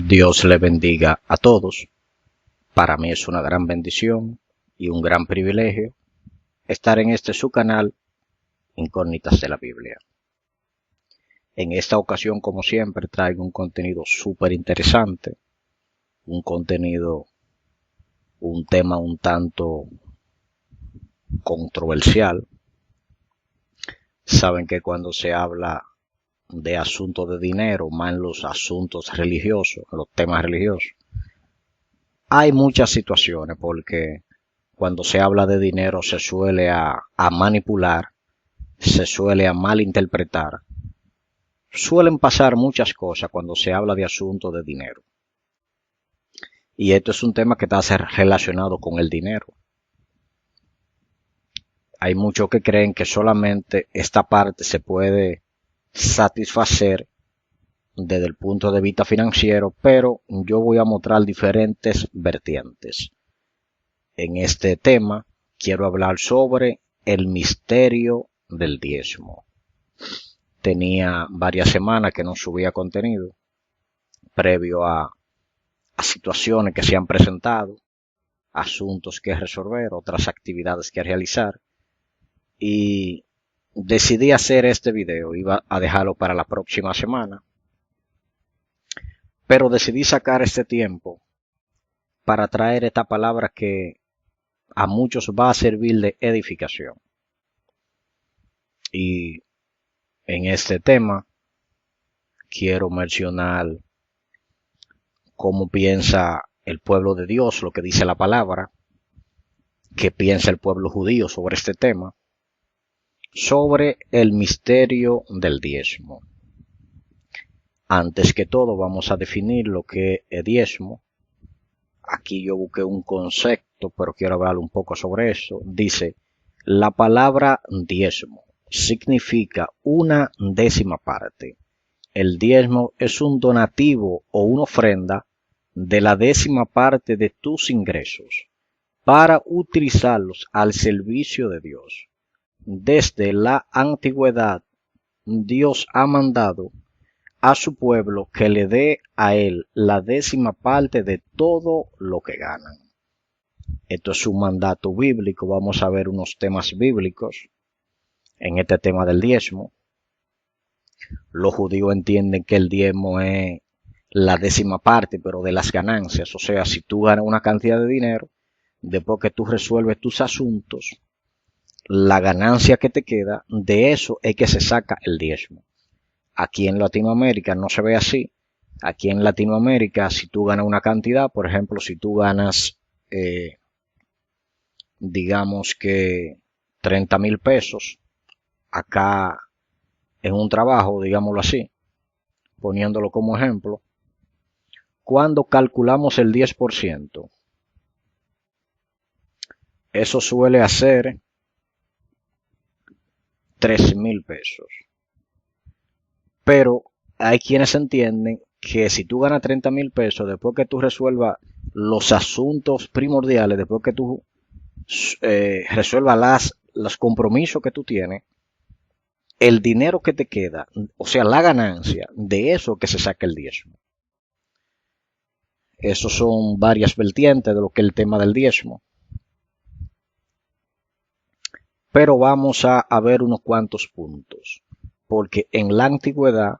Dios le bendiga a todos. Para mí es una gran bendición y un gran privilegio estar en este su canal, Incógnitas de la Biblia. En esta ocasión, como siempre, traigo un contenido súper interesante, un tema un tanto controversial. Saben que cuando se habla de asuntos de dinero, más en los asuntos religiosos, los temas religiosos, hay muchas situaciones porque cuando se habla de dinero se suele a manipular, se suele a malinterpretar. Suelen pasar muchas cosas cuando se habla de asuntos de dinero. Y esto es un tema que está relacionado con el dinero. Hay muchos que creen que solamente esta parte se puede satisfacer desde el punto de vista financiero, pero yo voy a mostrar diferentes vertientes. En este tema quiero hablar sobre el misterio del diezmo. Tenía varias semanas que no subía contenido previo a situaciones que se han presentado, asuntos que resolver, otras actividades que realizar, y decidí hacer este video. Iba a dejarlo para la próxima semana, pero decidí sacar este tiempo para traer esta palabra que a muchos va a servir de edificación. Y en este tema quiero mencionar cómo piensa el pueblo de Dios, lo que dice la palabra, qué piensa el pueblo judío sobre este tema, sobre el misterio del diezmo. Antes que todo vamos a definir lo que es diezmo. Aquí yo busqué un concepto, pero quiero hablar un poco sobre eso. Dice, la palabra diezmo significa una décima parte. El diezmo es un donativo o una ofrenda de la décima parte de tus ingresos para utilizarlos al servicio de Dios. Desde la antigüedad, Dios ha mandado a su pueblo que le dé a él la décima parte de todo lo que ganan. Esto es un mandato bíblico. Vamos a ver unos temas bíblicos en este tema del diezmo. Los judíos entienden que el diezmo es la décima parte, pero de las ganancias. O sea, si tú ganas una cantidad de dinero, después que tú resuelves tus asuntos, la ganancia que te queda, de eso es que se saca el diezmo. Aquí en Latinoamérica no se ve así. Aquí en Latinoamérica, si tú ganas una cantidad, por ejemplo, si tú ganas, digamos que 30,000 pesos, acá en un trabajo, digámoslo así, poniéndolo como ejemplo, cuando calculamos el 10%, eso suele hacer 3,000 pesos. Pero hay quienes entienden que si tú ganas 30,000 pesos, después que tú resuelvas los asuntos primordiales, después que tú resuelvas los compromisos que tú tienes, el dinero que te queda, o sea, la ganancia, de eso que se saca el diezmo. Esos son varias vertientes de lo que es el tema del diezmo. Pero vamos a ver unos cuantos puntos, porque en la antigüedad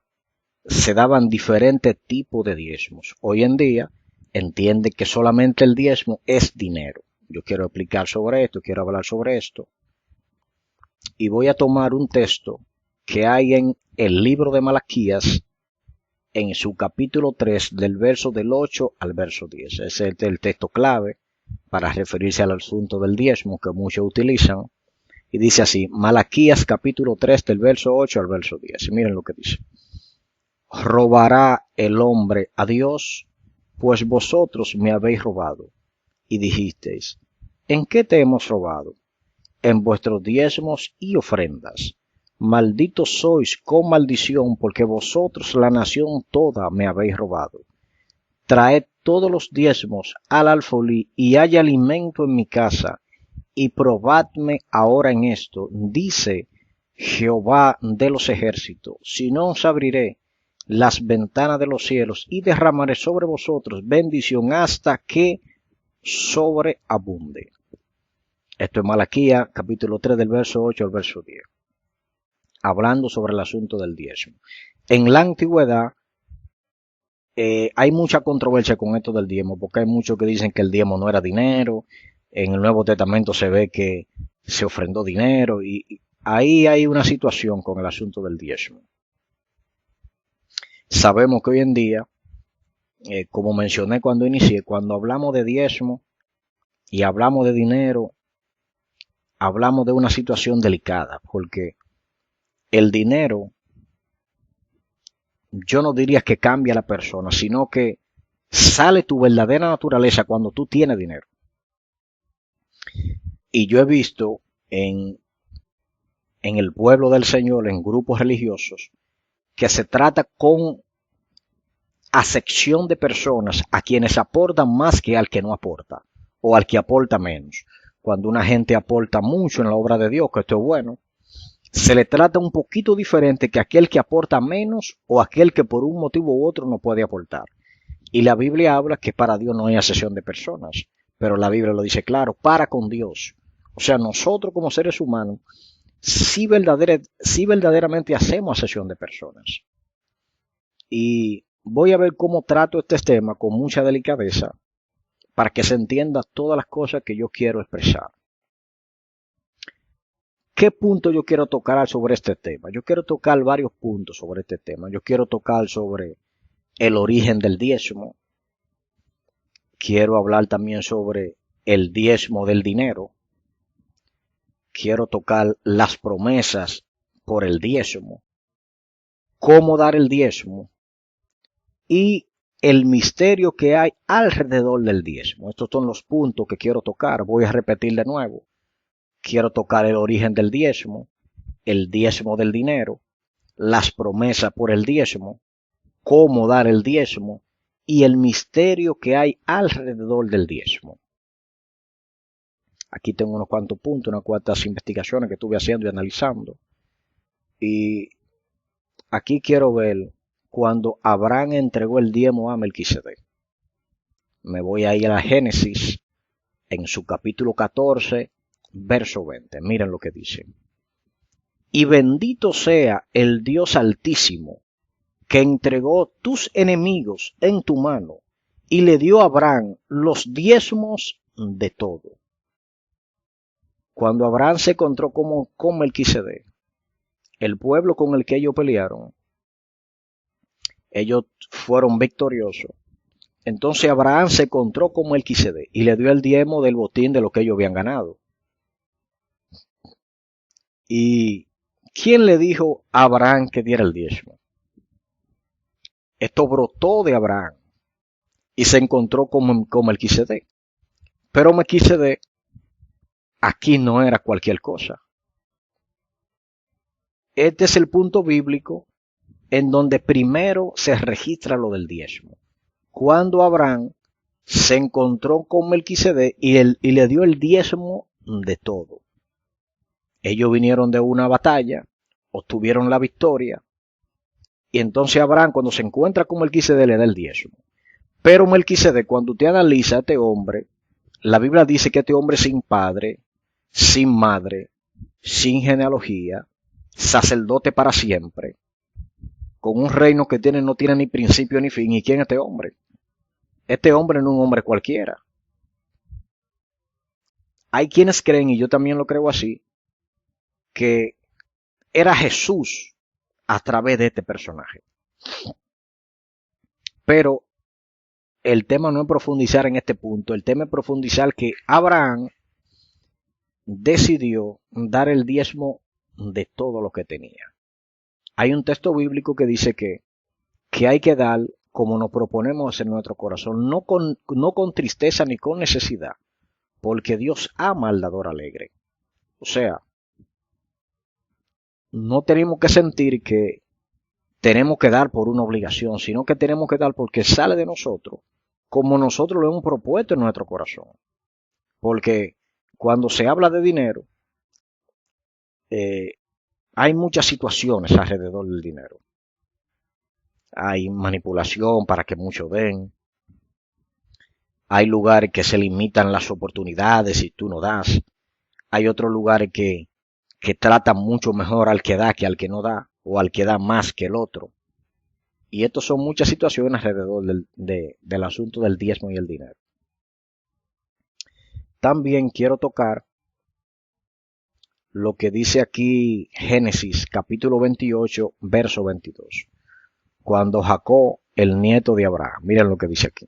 se daban diferentes tipos de diezmos. Hoy en día entiende que solamente el diezmo es dinero. Yo quiero explicar sobre esto, quiero hablar sobre esto. Y voy a tomar un texto que hay en el libro de Malaquías, en su capítulo 3, del verso del 8 al verso 10. Ese es el texto clave para referirse al asunto del diezmo que muchos utilizan. Y dice así, Malaquías capítulo 3, del verso 8 al verso 10. Y miren lo que dice. ¿Robará el hombre a Dios? Pues vosotros me habéis robado. Y dijisteis, ¿en qué te hemos robado? En vuestros diezmos y ofrendas. Malditos sois con maldición, porque vosotros la nación toda me habéis robado. Traed todos los diezmos al alfolí y haya alimento en mi casa, y probadme ahora en esto, dice Jehová de los ejércitos, si no os abriré las ventanas de los cielos y derramaré sobre vosotros bendición hasta que sobreabunde. Esto es Malaquías, capítulo 3, del verso 8 al verso 10. Hablando sobre el asunto del diezmo. En la antigüedad hay mucha controversia con esto del diezmo, porque hay muchos que dicen que el diezmo no era dinero. En el Nuevo Testamento se ve que se ofrendó dinero y ahí hay una situación con el asunto del diezmo. Sabemos que hoy en día, como mencioné cuando inicié, cuando hablamos de diezmo y hablamos de dinero, hablamos de una situación delicada, porque el dinero, yo no diría que cambia a la persona, sino que sale tu verdadera naturaleza cuando tú tienes dinero. Y yo he visto en el pueblo del Señor, en grupos religiosos, que se trata con acepción de personas a quienes aportan más que al que no aporta, o al que aporta menos. Cuando una gente aporta mucho en la obra de Dios, que esto es bueno, se le trata un poquito diferente que aquel que aporta menos o aquel que por un motivo u otro no puede aportar. Y la Biblia habla que para Dios no hay acepción de personas, pero la Biblia lo dice claro, para con Dios. O sea, nosotros como seres humanos, sí verdaderamente hacemos acepción de personas. Y voy a ver cómo trato este tema con mucha delicadeza para que se entienda todas las cosas que yo quiero expresar. ¿Qué punto yo quiero tocar sobre este tema? Yo quiero tocar varios puntos sobre este tema. Yo quiero tocar sobre el origen del diezmo. Quiero hablar también sobre el diezmo del dinero. Quiero tocar las promesas por el diezmo. Cómo dar el diezmo. Y el misterio que hay alrededor del diezmo. Estos son los puntos que quiero tocar. Voy a repetir de nuevo. Quiero tocar el origen del diezmo, el diezmo del dinero, las promesas por el diezmo, cómo dar el diezmo y el misterio que hay alrededor del diezmo. Aquí tengo unos cuantos puntos, unas cuantas investigaciones que estuve haciendo y analizando. Y aquí quiero ver cuando Abraham entregó el diezmo a Melquisedec. Me voy a ir a Génesis en su capítulo 14, verso 20. Miren lo que dice. Y bendito sea el Dios Altísimo, que entregó tus enemigos en tu mano y le dio a Abraham los diezmos de todo. Cuando Abraham se encontró con Melquisedec, el pueblo con el que ellos pelearon, ellos fueron victoriosos. Entonces Abraham se encontró con Melquisedec y le dio el diezmo del botín de lo que ellos habían ganado. ¿Y quién le dijo a Abraham que diera el diezmo? Esto brotó de Abraham y se encontró con Melquisedec. Pero Melquisedec aquí no era cualquier cosa. Este es el punto bíblico en donde primero se registra lo del diezmo. Cuando Abraham se encontró con Melquisedec y le dio el diezmo de todo. Ellos vinieron de una batalla, obtuvieron la victoria, y entonces Abraham cuando se encuentra con Melquisedec le da el diezmo. Pero Melquisedec, cuando usted analiza a este hombre, la Biblia dice que este hombre sin padre, sin madre, sin genealogía, sacerdote para siempre, con un reino que no tiene ni principio ni fin. ¿Y quién es este hombre? Este hombre no es un hombre cualquiera. Hay quienes creen, y yo también lo creo así, que era Jesús a través de este personaje. Pero el tema no es profundizar en este punto, el tema es profundizar que Abraham decidió dar el diezmo de todo lo que tenía. Hay un texto bíblico que dice que hay que dar como nos proponemos en nuestro corazón, no con tristeza ni con necesidad, porque Dios ama al dador alegre. O sea, no tenemos que sentir que tenemos que dar por una obligación, sino que tenemos que dar porque sale de nosotros, como nosotros lo hemos propuesto en nuestro corazón. Porque cuando se habla de dinero, hay muchas situaciones alrededor del dinero. hay manipulación para que muchos den, hay lugares que se limitan las oportunidades y tú no das, hay otros lugares que tratan mucho mejor al que da que al que no da, o al que da más que el otro. Y estas son muchas situaciones alrededor del asunto del diezmo y el dinero. También quiero tocar lo que dice aquí Génesis capítulo 28, verso 22. Cuando Jacob, el nieto de Abraham, miren lo que dice aquí.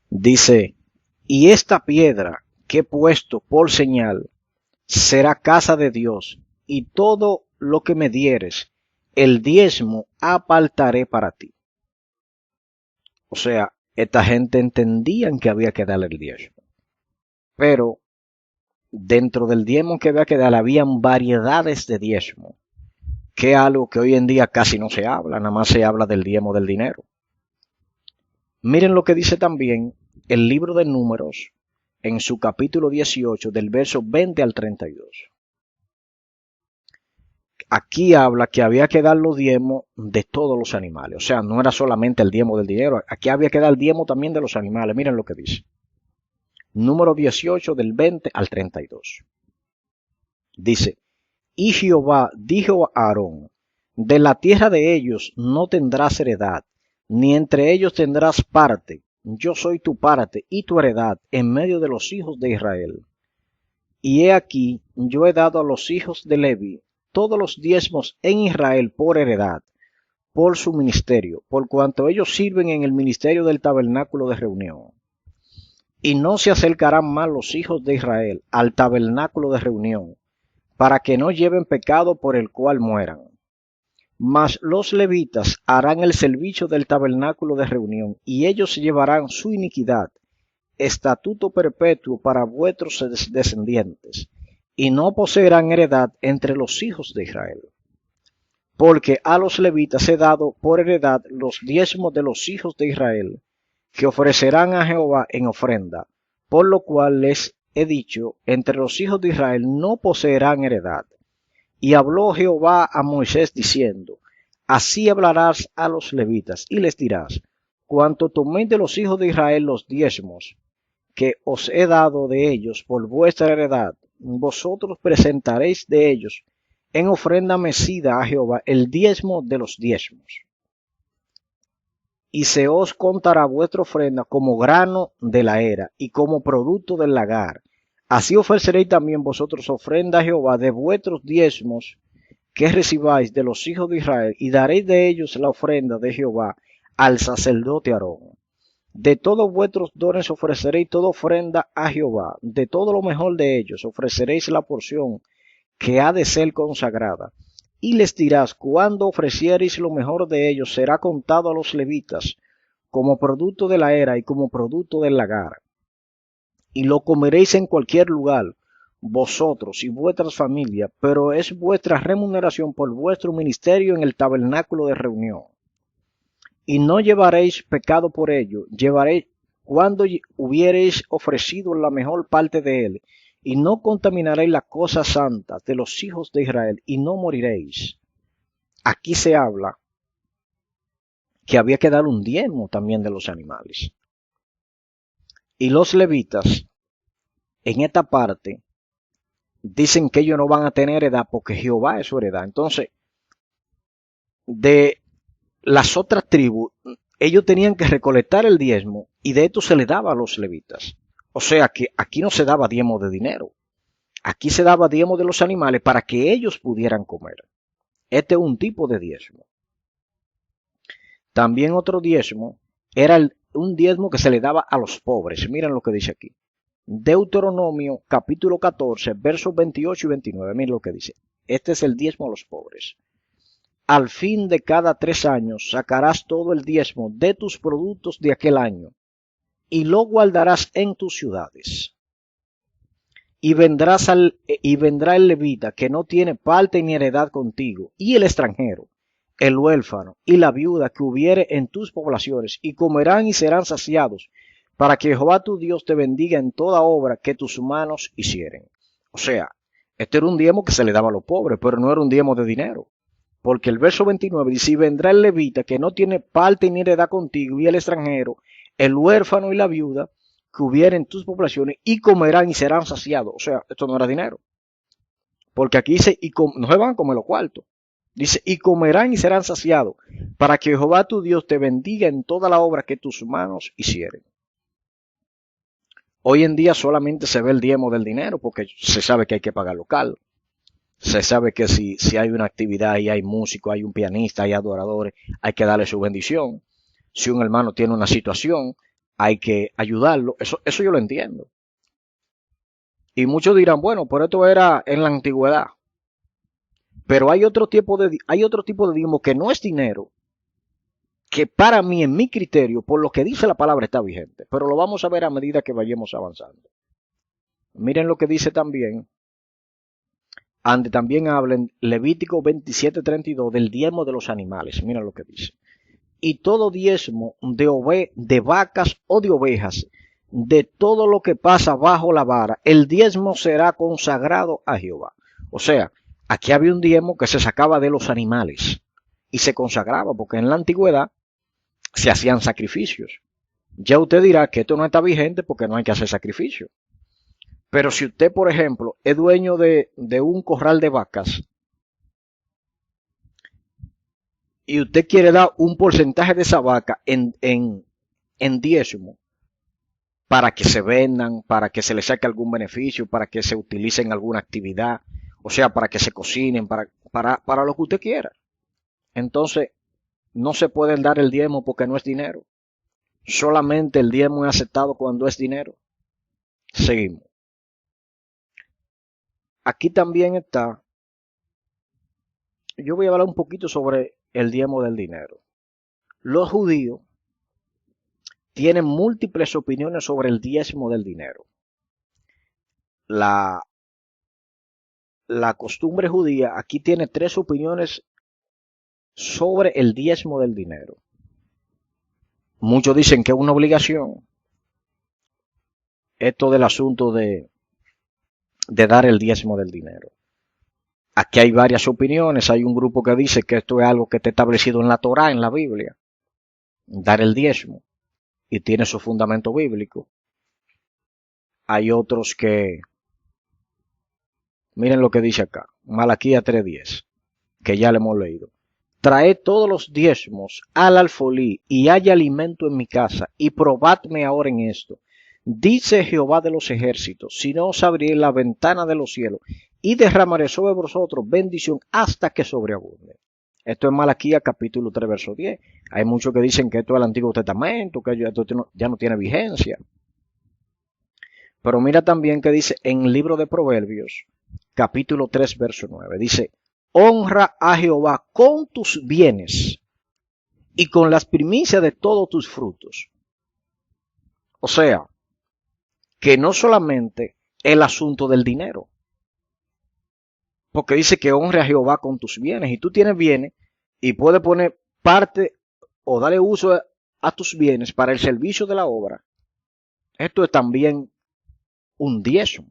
Dice, y esta piedra que he puesto por señal será casa de Dios, y todo lo que me dieres, el diezmo apartaré para ti. O sea, esta gente entendían que había que darle el diezmo, pero dentro del diezmo que había que dar habían variedades de diezmo, que es algo que hoy en día casi no se habla, nada más se habla del diezmo del dinero. Miren lo que dice también el libro de Números en su capítulo 18 del verso 20 al 32. Aquí habla que había que dar los diezmos de todos los animales, o sea, no era solamente el diezmo del dinero, aquí había que dar el diezmo también de los animales. Miren lo que dice. Número 18 del 20 al 32. Dice, y Jehová dijo a Aarón, de la tierra de ellos no tendrás heredad, ni entre ellos tendrás parte. Yo soy tu parte y tu heredad en medio de los hijos de Israel. Y he aquí, yo he dado a los hijos de Levi todos los diezmos en Israel por heredad, por su ministerio, por cuanto ellos sirven en el ministerio del tabernáculo de reunión. Y no se acercarán más los hijos de Israel al tabernáculo de reunión, para que no lleven pecado por el cual mueran. Mas los levitas harán el servicio del tabernáculo de reunión, y ellos llevarán su iniquidad, estatuto perpetuo para vuestros descendientes, y no poseerán heredad entre los hijos de Israel. Porque a los levitas he dado por heredad los diezmos de los hijos de Israel, que ofrecerán a Jehová en ofrenda, por lo cual les he dicho, entre los hijos de Israel no poseerán heredad. Y habló Jehová a Moisés diciendo, así hablarás a los levitas, y les dirás, cuanto toméis de los hijos de Israel los diezmos, que os he dado de ellos por vuestra heredad, vosotros presentaréis de ellos en ofrenda mecida a Jehová el diezmo de los diezmos. Y se os contará vuestra ofrenda como grano de la era y como producto del lagar. Así ofreceréis también vosotros ofrenda a Jehová de vuestros diezmos que recibáis de los hijos de Israel, y daréis de ellos la ofrenda de Jehová al sacerdote Aarón. De todos vuestros dones ofreceréis toda ofrenda a Jehová, de todo lo mejor de ellos ofreceréis la porción que ha de ser consagrada. Y les dirás, cuando ofreciereis lo mejor de ellos, será contado a los levitas, como producto de la era y como producto del lagar. Y lo comeréis en cualquier lugar, vosotros y vuestras familias, pero es vuestra remuneración por vuestro ministerio en el tabernáculo de reunión. Y no llevaréis pecado por ello, llevaréis cuando hubiereis ofrecido la mejor parte de él, y no contaminaréis las cosas santas de los hijos de Israel, y no moriréis. Aquí se habla que había que dar un diezmo también de los animales. Y los levitas, en esta parte, dicen que ellos no van a tener heredad porque Jehová es su heredad. Entonces, de las otras tribus, ellos tenían que recolectar el diezmo y de esto se le daba a los levitas. O sea que aquí no se daba diezmo de dinero. Aquí se daba diezmo de los animales para que ellos pudieran comer. Este es un tipo de diezmo. También otro diezmo era un diezmo que se le daba a los pobres. Miren lo que dice aquí. Deuteronomio capítulo 14, versos 28 y 29. Miren lo que dice. Este es el diezmo a los pobres. Al fin de cada 3 años sacarás todo el diezmo de tus productos de aquel año y lo guardarás en tus ciudades. Y vendrá el levita que no tiene parte ni heredad contigo, y el extranjero, el huérfano y la viuda que hubiere en tus poblaciones, y comerán y serán saciados, para que Jehová tu Dios te bendiga en toda obra que tus manos hicieren. O sea, este era un diezmo que se le daba a los pobres, pero no era un diezmo de dinero. Porque el verso 29 dice, y vendrá el levita que no tiene parte ni heredad contigo, y el extranjero, el huérfano y la viuda, que hubiera en tus poblaciones, y comerán y serán saciados. O sea, esto no era dinero. Porque aquí dice, no se van a comer los cuartos. Dice, y comerán y serán saciados, para que Jehová tu Dios te bendiga en toda la obra que tus manos hicieren. Hoy en día solamente se ve el diezmo del dinero, porque se sabe que hay que pagar local. Se sabe que si hay una actividad y hay músico, hay un pianista, hay adoradores, hay que darle su bendición. Si un hermano tiene una situación, hay que ayudarlo. Eso yo lo entiendo. Y muchos dirán, bueno, pero esto era en la antigüedad. Pero hay otro tipo de diezmo que no es dinero, que para mí, en mi criterio, por lo que dice la palabra, está vigente. Pero lo vamos a ver a medida que vayamos avanzando. Miren lo que dice también, ande también hablen Levítico 27:32 del diezmo de los animales. Miren lo que dice. Y todo diezmo de vacas o de ovejas, de todo lo que pasa bajo la vara, el diezmo será consagrado a Jehová. O sea, aquí había un diezmo que se sacaba de los animales y se consagraba, porque en la antigüedad se hacían sacrificios. Ya usted dirá que esto no está vigente porque no hay que hacer sacrificio. Pero si usted, por ejemplo, es dueño de un corral de vacas y usted quiere dar un porcentaje de esa vaca en diezmo para que se vendan, para que se le saque algún beneficio, para que se utilice en alguna actividad, o sea, para que se cocinen, para lo que usted quiera. Entonces, no se puede dar el diezmo porque no es dinero. Solamente el diezmo es aceptado cuando es dinero. Seguimos. Aquí también está, yo voy a hablar un poquito sobre el diezmo del dinero. Los judíos tienen múltiples opiniones sobre el diezmo del dinero. La costumbre judía aquí tiene 3 opiniones sobre el diezmo del dinero. Muchos dicen que es una obligación. Esto del asunto de dar el diezmo del dinero. Aquí hay varias opiniones. Hay un grupo que dice que esto es algo que está establecido en la Torá, en la Biblia. Dar el diezmo. Y tiene su fundamento bíblico. Hay otros que, miren lo que dice acá, Malaquías 3:10, que ya le hemos leído. Traed todos los diezmos al alfolí y haya alimento en mi casa, y probadme ahora en esto. Dice Jehová de los ejércitos, si no os abriré la ventana de los cielos, y derramaré sobre vosotros bendición hasta que sobreabunde. Esto es Malaquías capítulo 3, verso 10. Hay muchos que dicen que esto es el Antiguo Testamento, que esto ya no tiene vigencia. Pero mira también que dice en el libro de Proverbios, capítulo 3, verso 9. Dice, honra a Jehová con tus bienes y con las primicias de todos tus frutos. O sea, que no solamente el asunto del dinero. Porque dice que honre a Jehová con tus bienes. Y tú tienes bienes y puedes poner parte o darle uso a tus bienes para el servicio de la obra. Esto es también un diezmo.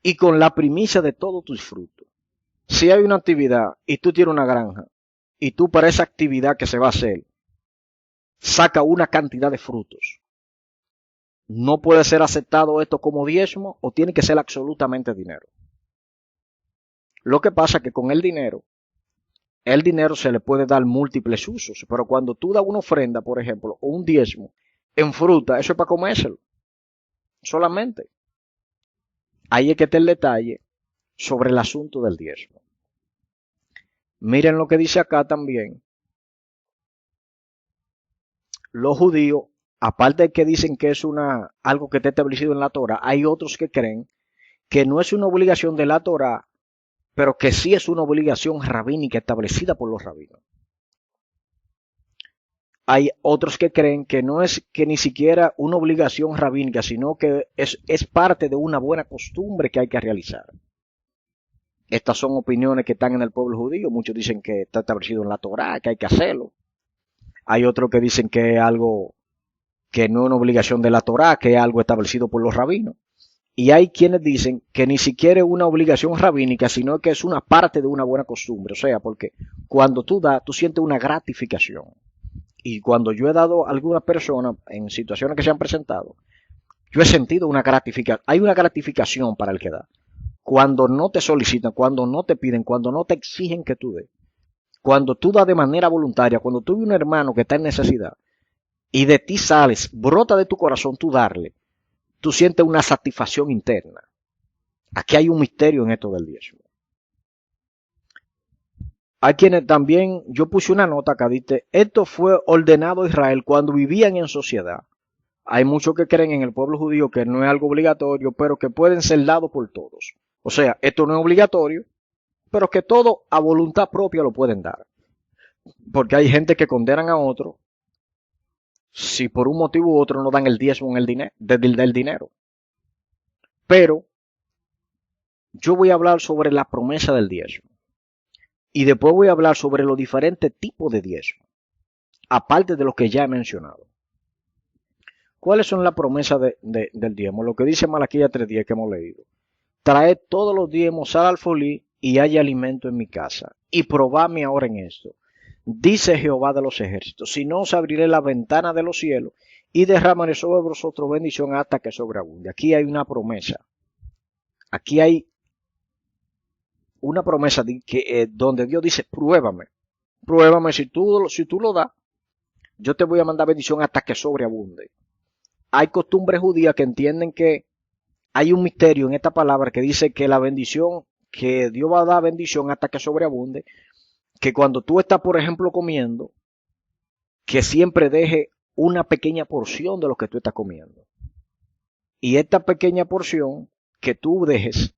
Y con la primicia de todos tus frutos. Si hay una actividad y tú tienes una granja y tú para esa actividad que se va a hacer saca una cantidad de frutos, no puede ser aceptado esto como diezmo o tiene que ser absolutamente dinero. Lo que pasa es que con el dinero se le puede dar múltiples usos, pero cuando tú das una ofrenda, por ejemplo, o un diezmo en fruta, eso es para comérselo, solamente. Ahí es que está el detalle sobre el asunto del diezmo. Miren lo que dice acá también. Los judíos, aparte de que dicen que es algo que está establecido en la Torah, hay otros que creen que no es una obligación de la Torah, pero que sí es una obligación rabínica establecida por los rabinos. Hay otros que creen que no es que ni siquiera una obligación rabínica, sino que es parte de una buena costumbre que hay que realizar. Estas son opiniones que están en el pueblo judío. Muchos dicen que está establecido en la Torá, que hay que hacerlo. Hay otros que dicen que es algo que no es una obligación de la Torá, que es algo establecido por los rabinos. Y hay quienes dicen que ni siquiera es una obligación rabínica, sino que es una parte de una buena costumbre. O sea, porque cuando tú das, tú sientes una gratificación. Y cuando yo he dado a alguna persona en situaciones que se han presentado, yo he sentido una gratificación. Hay una gratificación para el que da. Cuando no te solicitan, cuando no te piden, cuando no te exigen que tú des. Cuando tú das de manera voluntaria, cuando tú ves un hermano que está en necesidad y de ti sales, brota de tu corazón tú darle, tú sientes una satisfacción interna. Aquí hay un misterio en esto del diezmo. Hay quienes también, yo puse una nota acá, dice, esto fue ordenado a Israel cuando vivían en sociedad. Hay muchos que creen en el pueblo judío que no es algo obligatorio, pero que pueden ser dados por todos. O sea, esto no es obligatorio, pero que todo a voluntad propia lo pueden dar. Porque hay gente que condenan a otro si por un motivo u otro no dan el diezmo en el dinero, del dinero. Pero yo voy a hablar sobre la promesa del diezmo. Y después voy a hablar sobre los diferentes tipos de diezmo, aparte de los que ya he mencionado. ¿Cuáles son las promesas del diezmo? Lo que dice Malaquías 3:10 que hemos leído. Traed todos los diezmos al alfolí y haya alimento en mi casa. Y probadme ahora en esto. Dice Jehová de los ejércitos, si no os abriré la ventana de los cielos y derramaré sobre vosotros bendición hasta que sobreabunde. Aquí hay una promesa. Aquí hay una promesa donde Dios dice, pruébame si tú lo das, yo te voy a mandar bendición hasta que sobreabunde. Hay costumbres judías que entienden que hay un misterio en esta palabra que dice que la bendición, que Dios va a dar bendición hasta que sobreabunde, que cuando tú estás, por ejemplo, comiendo, que siempre deje una pequeña porción de lo que tú estás comiendo. Y esta pequeña porción que tú dejes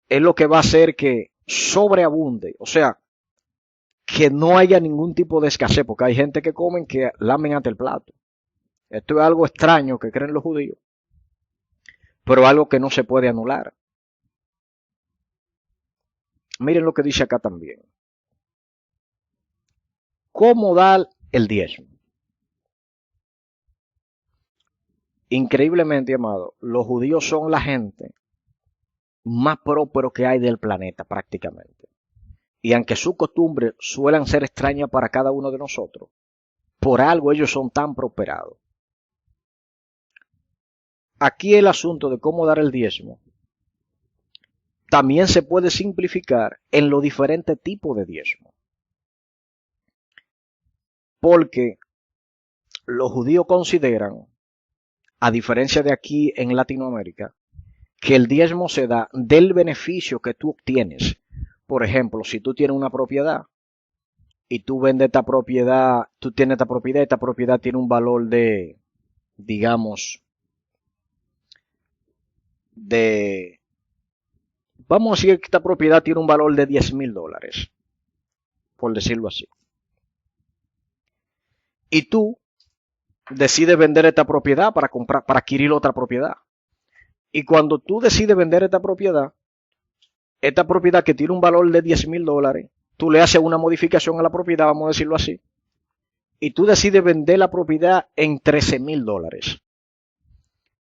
es lo que va a hacer que sobreabunde, o sea, que no haya ningún tipo de escasez, porque hay gente que comen que lamen ante el plato. Esto es algo extraño que creen los judíos, pero algo que no se puede anular. Miren lo que dice acá también. ¿Cómo dar el diezmo? Increíblemente, amado, los judíos son la gente más próspero que hay del planeta prácticamente. Y aunque sus costumbres suelen ser extrañas para cada uno de nosotros, por algo ellos son tan prosperados. Aquí el asunto de cómo dar el diezmo también se puede simplificar en los diferentes tipos de diezmo. Porque los judíos consideran, a diferencia de aquí en Latinoamérica, que el diezmo se da del beneficio que tú obtienes. Por ejemplo, si tú tienes una propiedad y tú vendes esta propiedad, tú tienes esta propiedad tiene un valor de, digamos, vamos a decir que esta propiedad tiene un valor de $10,000, por decirlo así. Y tú decides vender esta propiedad para adquirir otra propiedad. Y cuando tú decides vender esta propiedad que tiene un valor de $10,000, tú le haces una modificación a la propiedad, vamos a decirlo así, y tú decides vender la propiedad en $13,000.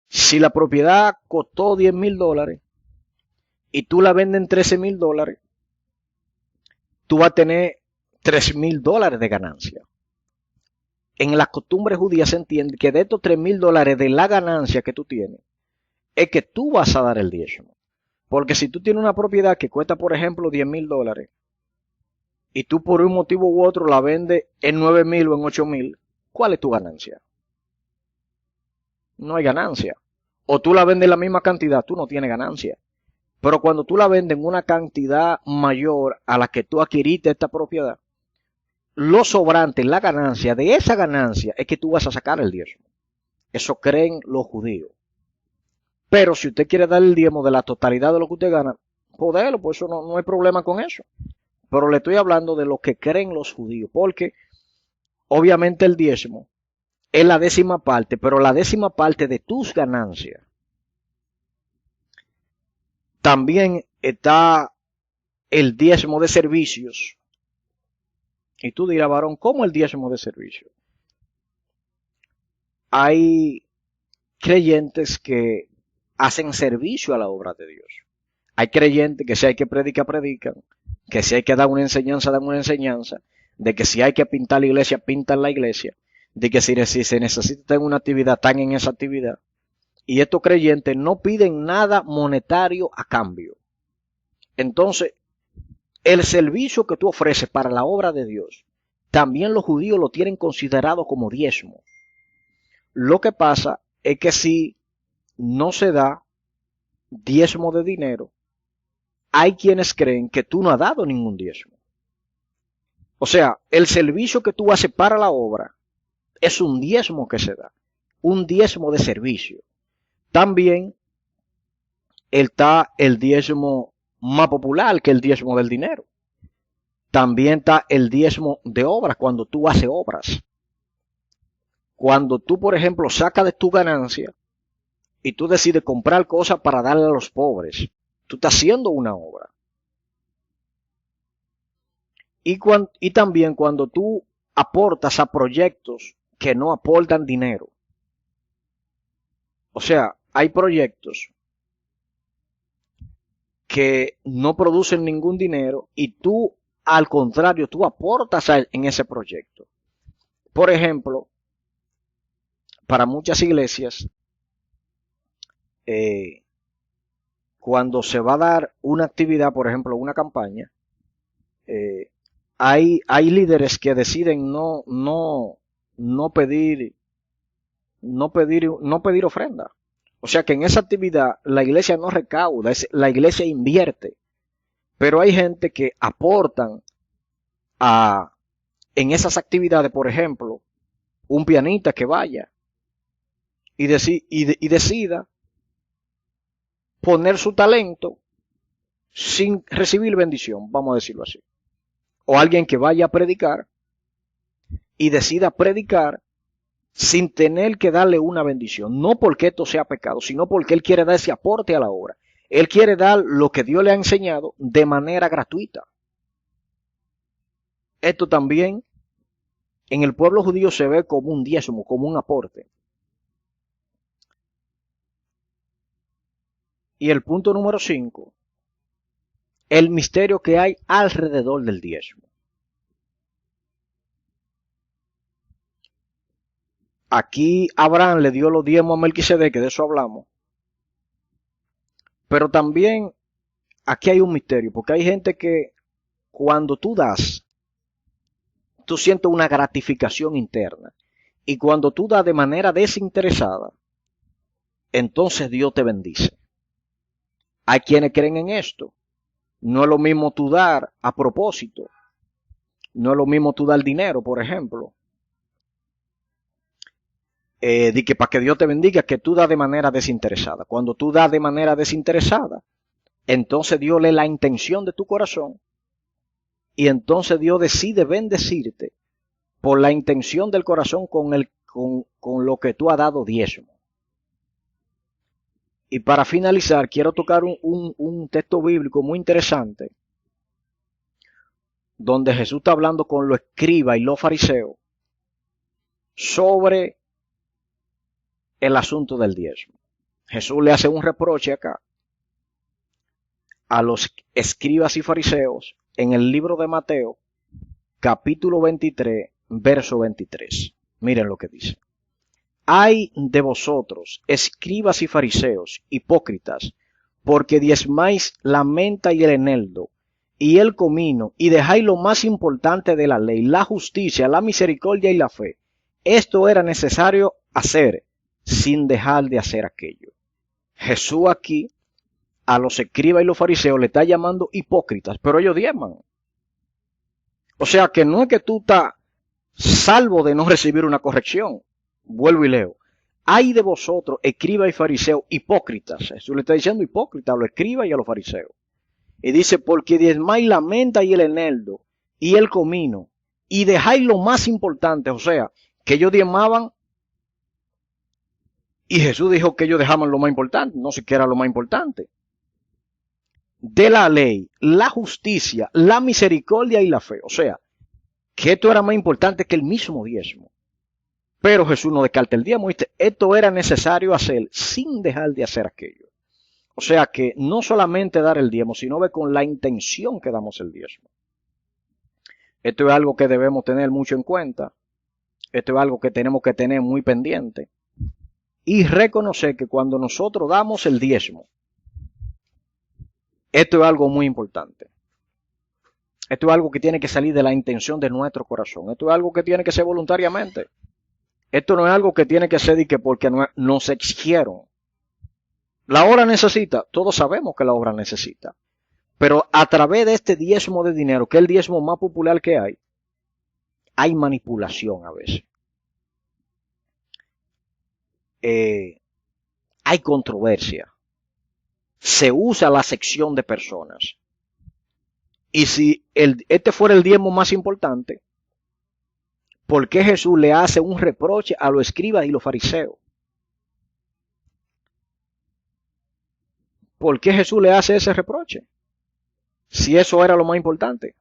Si la propiedad costó $10,000 y tú la vendes en $13,000, tú vas a tener $3,000 de ganancia. En las costumbres judías se entiende que de estos $3,000 de la ganancia que tú tienes, es que tú vas a dar el diezmo. Porque si tú tienes una propiedad que cuesta, por ejemplo, $10,000 y tú por un motivo u otro la vendes en 9,000 o en 8,000, ¿cuál es tu ganancia? No hay ganancia. O tú la vendes en la misma cantidad, tú no tienes ganancia. Pero cuando tú la vendes en una cantidad mayor a la que tú adquiriste esta propiedad, lo sobrante, la ganancia, de esa ganancia es que tú vas a sacar el diezmo. Eso creen los judíos. Pero si usted quiere dar el diezmo de la totalidad de lo que usted gana, podelo, pues eso no hay problema con eso. Pero le estoy hablando de lo que creen los judíos, porque obviamente el diezmo es la 10ª parte, pero la 10ª parte de tus ganancias. También está el diezmo de servicios. Y tú dirás, varón, ¿cómo el diezmo de servicios? Hay creyentes que hacen servicio a la obra de Dios. Hay creyentes que si hay que predicar, predican, que si hay que dar una enseñanza, dan una enseñanza, de que si hay que pintar la iglesia, pintan la iglesia, de que si se necesita una actividad, están en esa actividad. Y estos creyentes no piden nada monetario a cambio. Entonces, el servicio que tú ofreces para la obra de Dios, también los judíos lo tienen considerado como diezmo. Lo que pasa es que si no se da diezmo de dinero, hay quienes creen que tú no has dado ningún diezmo. O sea, el servicio que tú haces para la obra es un diezmo que se da, un diezmo de servicio. También está el diezmo más popular, que el diezmo del dinero. También está el diezmo de obras, cuando tú haces obras. Cuando tú, por ejemplo, sacas de tu ganancia y tú decides comprar cosas para darle a los pobres, tú estás haciendo una obra. Y también cuando tú aportas a proyectos que no aportan dinero. O sea, hay proyectos que no producen ningún dinero y tú, al contrario, tú aportas en ese proyecto. Por ejemplo, para muchas iglesias, cuando se va a dar una actividad, por ejemplo, una campaña, hay líderes que deciden no pedir ofrenda. O sea que en esa actividad la iglesia no recauda, la iglesia invierte. Pero hay gente que aportan en esas actividades, por ejemplo, un pianista que vaya y decida poner su talento sin recibir bendición, vamos a decirlo así. O alguien que vaya a predicar y decida predicar sin tener que darle una bendición, no porque esto sea pecado, sino porque él quiere dar ese aporte a la obra. Él quiere dar lo que Dios le ha enseñado de manera gratuita. Esto también en el pueblo judío se ve como un diezmo, como un aporte. Y el punto número 5, el misterio que hay alrededor del diezmo. Aquí Abraham le dio los diezmos a Melquisedec, que de eso hablamos. Pero también aquí hay un misterio, porque hay gente que cuando tú das, tú sientes una gratificación interna. Y cuando tú das de manera desinteresada, entonces Dios te bendice. Hay quienes creen en esto. No es lo mismo tú dar a propósito. No es lo mismo tú dar dinero, por ejemplo. De que para que Dios te bendiga, que tú das de manera desinteresada. Cuando tú das de manera desinteresada, entonces Dios lee la intención de tu corazón y entonces Dios decide bendecirte por la intención del corazón con lo que tú has dado diezmo. Y para finalizar, quiero tocar un texto bíblico muy interesante, donde Jesús está hablando con los escribas y los fariseos sobre el asunto del diezmo. Jesús le hace un reproche acá a los escribas y fariseos en el libro de Mateo, capítulo 23, verso 23. Miren lo que dice. Ay de vosotros, escribas y fariseos, hipócritas, porque diezmáis la menta y el eneldo, y el comino, y dejáis lo más importante de la ley, la justicia, la misericordia y la fe. Esto era necesario hacer, sin dejar de hacer aquello. Jesús aquí, a los escribas y los fariseos, le está llamando hipócritas, pero ellos diezman. O sea que no es que tú estás salvo de no recibir una corrección. Vuelvo y leo. Ay de vosotros, escribas y fariseos, hipócritas. Jesús le está diciendo hipócritas a los escribas y a los fariseos. Y dice, porque diezmáis la menta y el eneldo y el comino, y dejáis lo más importante. O sea, que ellos diezmaban, y Jesús dijo que ellos dejaban lo más importante, no sé qué era lo más importante. De la ley, la justicia, la misericordia y la fe. O sea, que esto era más importante que el mismo diezmo. Pero Jesús no descarta el diezmo. Esto era necesario hacer sin dejar de hacer aquello. O sea que no solamente dar el diezmo, sino ver con la intención que damos el diezmo. Esto es algo que debemos tener mucho en cuenta. Esto es algo que tenemos que tener muy pendiente. Y reconocer que cuando nosotros damos el diezmo, esto es algo muy importante. Esto es algo que tiene que salir de la intención de nuestro corazón. Esto es algo que tiene que ser voluntariamente. Esto no es algo que tiene que ser y que porque nos exigieron. La obra necesita, todos sabemos que la obra necesita. Pero a través de este diezmo de dinero, que es el diezmo más popular que hay manipulación a veces. Hay controversia. Se usa la sección de personas. Y si este fuera el diezmo más importante, ¿por qué Jesús le hace un reproche a los escribas y los fariseos? ¿Por qué Jesús le hace ese reproche? Si eso era lo más importante.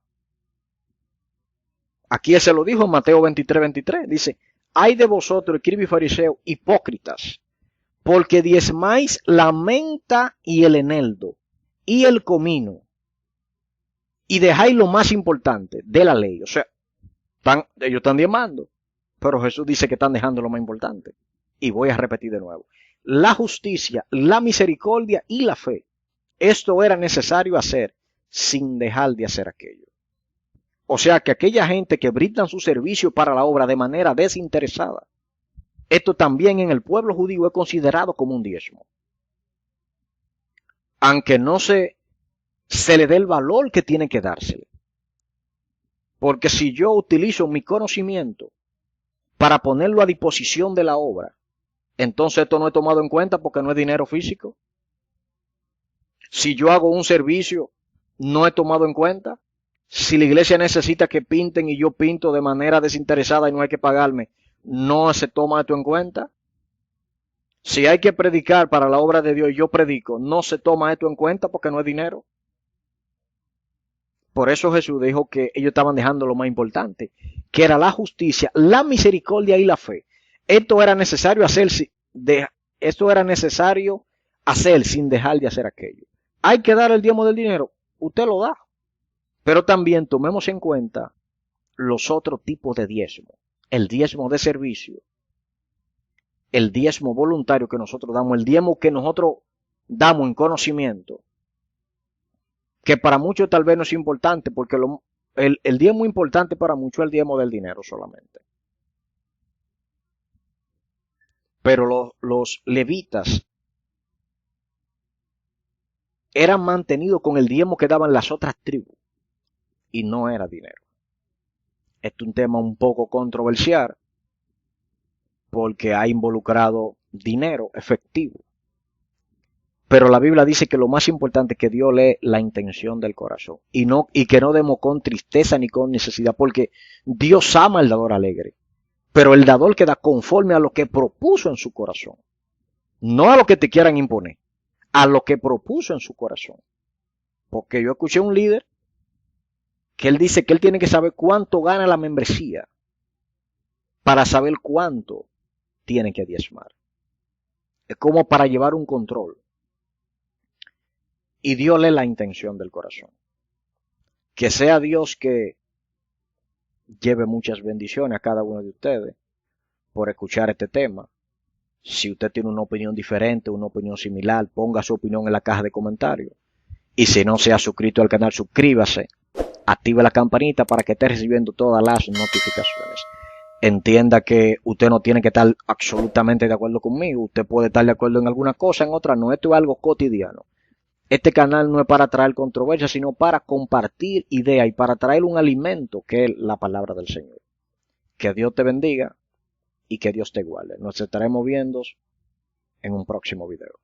Aquí él se lo dijo en Mateo 23:23. Dice, ay de vosotros, escribas y fariseos, hipócritas, porque diezmáis la menta y el eneldo y el comino, y dejáis lo más importante de la ley. O sea, ellos están diezmando, pero Jesús dice que están dejando lo más importante. Y voy a repetir de nuevo. La justicia, la misericordia y la fe. Esto era necesario hacer sin dejar de hacer aquello. O sea que aquella gente que brindan su servicio para la obra de manera desinteresada, esto también en el pueblo judío es considerado como un diezmo. Aunque no se le dé el valor que tiene que dársele. Porque si yo utilizo mi conocimiento para ponerlo a disposición de la obra, entonces esto no es tomado en cuenta porque no es dinero físico. Si yo hago un servicio, no es tomado en cuenta. Si la iglesia necesita que pinten y yo pinto de manera desinteresada y no hay que pagarme, no se toma esto en cuenta. Si hay que predicar para la obra de Dios y yo predico, no se toma esto en cuenta porque no es dinero. Por eso Jesús dijo que ellos estaban dejando lo más importante, que era la justicia, la misericordia y la fe. Esto era necesario hacer sin dejar de hacer aquello. Hay que dar el diezmo del dinero, usted lo da. Pero también tomemos en cuenta los otros tipos de diezmo. El diezmo de servicio, el diezmo voluntario que nosotros damos, el diezmo que nosotros damos en conocimiento, que para muchos tal vez no es importante, porque el diezmo importante para muchos es el diezmo del dinero solamente. Pero los levitas eran mantenidos con el diezmo que daban las otras tribus, y no era dinero. Este es un tema un poco controversial, porque ha involucrado dinero efectivo. Pero la Biblia dice que lo más importante es que Dios lee la intención del corazón y que no demos con tristeza ni con necesidad, porque Dios ama al dador alegre, pero el dador que da conforme a lo que propuso en su corazón, no a lo que te quieran imponer, a lo que propuso en su corazón. Porque yo escuché a un líder que él dice que él tiene que saber cuánto gana la membresía para saber cuánto tiene que diezmar. Es como para llevar un control. Y Dios lee la intención del corazón. Que sea Dios que lleve muchas bendiciones a cada uno de ustedes por escuchar este tema. Si usted tiene una opinión diferente, una opinión similar, ponga su opinión en la caja de comentarios. Y si no se ha suscrito al canal, suscríbase. Active la campanita para que esté recibiendo todas las notificaciones. Entienda que usted no tiene que estar absolutamente de acuerdo conmigo. Usted puede estar de acuerdo en alguna cosa, en otra no. Esto es algo cotidiano. Este canal no es para traer controversia, sino para compartir ideas y para traer un alimento que es la palabra del Señor. Que Dios te bendiga y que Dios te guarde. Nos estaremos viendo en un próximo video.